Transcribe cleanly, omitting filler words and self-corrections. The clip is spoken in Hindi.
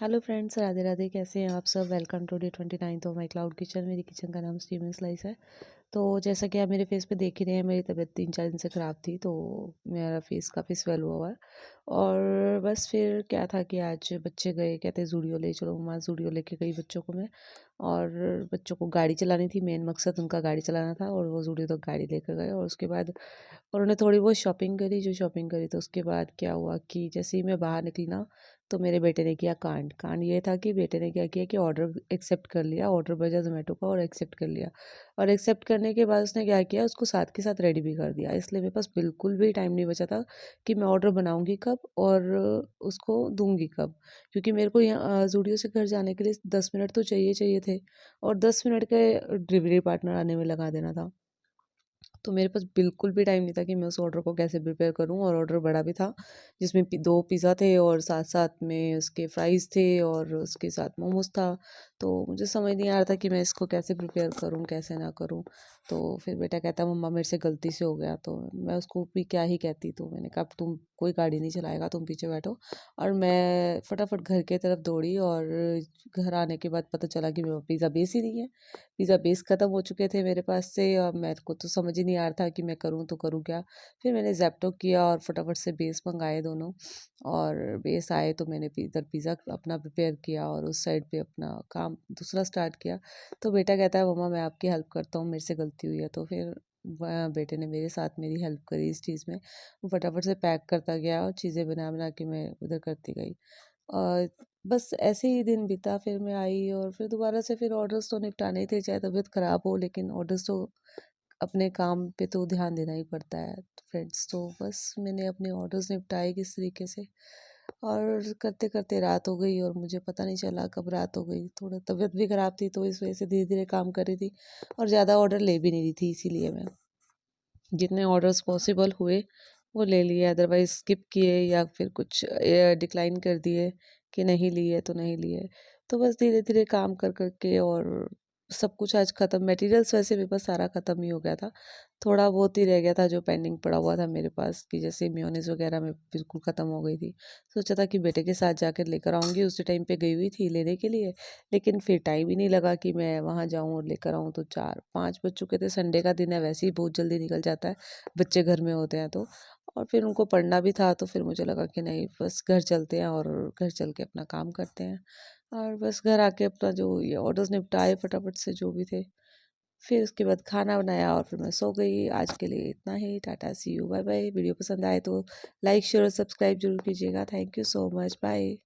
Hello friends, Radhe Radhe. कैसे हैं आप सब? Welcome to day 29 of my cloud kitchen. मेरी किचन का नाम स्टीवन स्लाइस है। तो जैसा कि आप मेरे फेस पे देख ही रहे हैं, मेरी तबीयत 3-4 दिन से ख़राब थी, तो मेरा फेस काफ़ी स्वेल हुआ हुआ है। और बस फिर क्या था कि आज बच्चे गए, कहते ज़ूडियो ले चलो मम्मा। ज़ूडियो लेके गई बच्चों को मैं। और बच्चों को गाड़ी चलानी थी, मेन मकसद उनका गाड़ी चलाना था, और वो ज़ूडियो तक गाड़ी लेकर गए। और उसके बाद उन्होंने थोड़ी बहुत शॉपिंग करी, जो शॉपिंग करी, तो उसके बाद क्या हुआ कि जैसे ही मैं बाहर निकली ना, तो मेरे बेटे ने किया कांड। कांड ये था कि बेटे ने क्या किया कि ऑर्डर एक्सेप्ट कर लिया, ऑर्डर भेजा ज़ोमैटो का और एक्सेप्ट कर लिया। और एक्सेप्ट करने के बाद उसने क्या किया, उसको साथ के साथ रेडी भी कर दिया। इसलिए मेरे पास बिल्कुल भी टाइम नहीं बचा था कि मैं ऑर्डर बनाऊँगी कब और उसको दूँगी कब। क्योंकि मेरे को यहाँ ज़ूडियो से घर जाने के लिए 10 मिनट तो चाहिए चाहिए थे, और 10 मिनट के डिलीवरी पार्टनर आने में लगा देना था। तो मेरे पास बिल्कुल भी टाइम नहीं था कि मैं उस ऑर्डर को कैसे प्रिपेयर करूँ। और ऑर्डर बड़ा भी था, जिसमें 2 पिज़्ज़ा थे और साथ-साथ में उसके फ्राइज़ थे और उसके साथ मोमोज़ था। तो मुझे समझ नहीं आ रहा था कि मैं इसको कैसे प्रिपेयर करूँ, कैसे ना करूँ। तो फिर बेटा कहता मम्मा मेरे से गलती से हो गया। तो मैं उसको भी क्या ही कहती। तो मैंने कहा अब तुम कोई गाड़ी नहीं चलाएगा, तुम पीछे बैठो। और मैं फटाफट घर की तरफ दौड़ी, और घर आने के बाद पता चला कि मेरे पास पिज़्ज़ा बेस ही नहीं है। पिज़्ज़ा बेस ख़त्म हो चुके थे मेरे पास से, और मेरे को तो समझ ही नहीं आ रहा था कि मैं करूँ तो करूँ क्या। फिर मैंने ज़ेप्टो किया और फटाफट से बेस मँगाए दोनों। और बेस आए तो मैंने इधर पिज़्ज़ा अपना प्रिपेयर किया और उस साइड पे अपना काम दूसरा स्टार्ट किया। तो बेटा कहता है मम्मा मैं आपकी हेल्प करता हूँ, मेरे से गलती हुई है। तो फिर बेटे ने मेरे साथ मेरी हेल्प करी इस चीज़ में। वो फटाफट से पैक करता गया और चीज़ें बना-बना के मैं उधर करती गई। और बस ऐसे ही दिन बीता। फिर मैं आई और फिर दोबारा से फिर ऑर्डर्स तो निपटाने ही थे, चाहे तबीयत ख़राब हो, लेकिन ऑर्डर्स तो अपने काम पे तो ध्यान देना ही पड़ता है। तो फ्रेंड्स, तो बस मैंने अपने ऑर्डर्स निपटाए किस तरीके से, और करते-करते रात हो गई और मुझे पता नहीं चला कब रात हो गई। थोड़ा तबीयत भी ख़राब थी, तो इस वजह से धीरे-धीरे काम कर रही थी और ज़्यादा ऑर्डर ले भी नहीं रही थी, इसीलिए मैं जितने ऑर्डर्स पॉसिबल हुए वो ले लिए, अदरवाइज़ स्किप किए या फिर कुछ डिक्लाइन कर दिए कि नहीं लिए तो नहीं लिए। तो बस धीरे-धीरे काम कर के और सब कुछ आज ख़त्म। मटेरियल्स वैसे मेरे पास सारा ख़त्म ही हो गया था। थोड़ा बहुत ही रह गया था जो पेंडिंग पड़ा हुआ था मेरे पास, कि जैसे मेयोनीज़ वग़ैरह में बिल्कुल ख़त्म हो गई थी। सोचा था कि बेटे के साथ जाकर लेकर आऊँगी, उसी टाइम पे गई हुई थी लेने के लिए, लेकिन फिर टाइम ही नहीं लगा कि मैं वहाँ जाऊँ और लेकर आऊँ। तो 4-5 बज चुके थे। संडे का दिन है, वैसे ही बहुत जल्दी निकल जाता है, बच्चे घर में होते हैं तो। और फिर उनको पढ़ना भी था, तो फिर मुझे लगा कि नहीं, बस घर चलते हैं और घर चल के अपना काम करते हैं। और बस घर आके अपना जो ये ऑर्डर्स निपटाए फटाफट से जो भी थे। फिर उसके बाद खाना बनाया और फिर मैं सो गई। आज के लिए इतना ही। टाटा, see you, bye bye. Video पसंद आए तो लाइक शेयर और सब्सक्राइब जरूर कीजिएगा। Thank you so much. Bye.